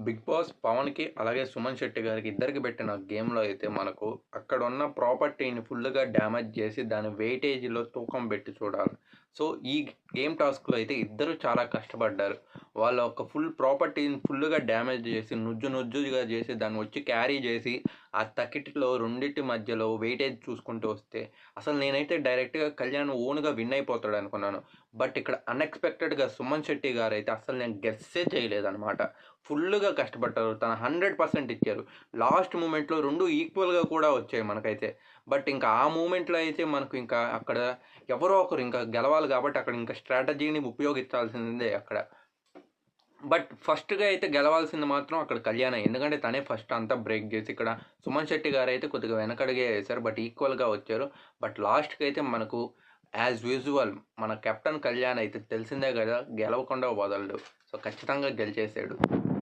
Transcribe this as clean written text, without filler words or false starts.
Big boss పవన్‌కి, అలాగే సుమన్ శెట్టి గారికి ఇద్దరికి పెట్టిన గేమ్‌లో అయితే మనకు అక్కడున్న ప్రాపర్టీని ఫుల్లుగా డ్యామేజ్ చేసి దాని వెయిటేజ్‌లో తూకం పెట్టి చూడాలి. సో, ఈ గేమ్ టాస్క్‌లో అయితే ఇద్దరు చాలా కష్టపడ్డారు. వాళ్ళ ఒక ఫుల్ ప్రాపర్టీని ఫుల్లుగా డ్యామేజ్ చేసి, నుజ్జుగా చేసి దాన్ని వచ్చి క్యారీ చేసి, ఆ తకిటిలో రెండిటి మధ్యలో వెయిటేజ్ చూసుకుంటూ వస్తే, అసలు నేనైతే డైరెక్ట్‌గా కళ్యాణ్ ఓన్‌గా విన్ అయిపోతాడనుకున్నాను. బట్ ఇక్కడ అన్‌ఎక్స్‌పెక్టెడ్‌గా సుమన్ శెట్టి గారైతే అస్సలు నేను గెస్సే చేయలేదనమాట. ఫుల్లుగా కష్టపడ్డారు. తన 100% ఇచ్చారు. లాస్ట్ మూమెంట్‌లో 2 ఈక్వల్‌గా కూడా వచ్చాయి మనకైతే. బట్ ఇంకా ఆ మూమెంట్‌లో అయితే మనకు ఇంకా అక్కడ ఎవరో ఒకరు ఇంకా గెలవాలి కాబట్టి అక్కడ ఇంకా స్ట్రాటజీని ఉపయోగించాల్సిందే అక్కడ. బట్ ఫస్ట్‌గా అయితే గెలవాల్సింది మాత్రం అక్కడ కళ్యాణే. ఎందుకంటే తనే ఫస్ట్ అంతా బ్రేక్ జేసి ఇక్కడ సుమన్ శెట్టి గారైతే కొద్దిగా వెనకడుగే ఏశారు. బట్ ఈక్వల్‌గా వచ్చారు. బట్ లాస్ట్‌కైతే మనకు యాజ్ యూజువల్ మన కెప్టెన్ కళ్యాణ్ అయితే తెలిసిందే గదా! గెలవకుండా వదలడు. సో, ఖచ్చితంగా గెలిచేసాడు.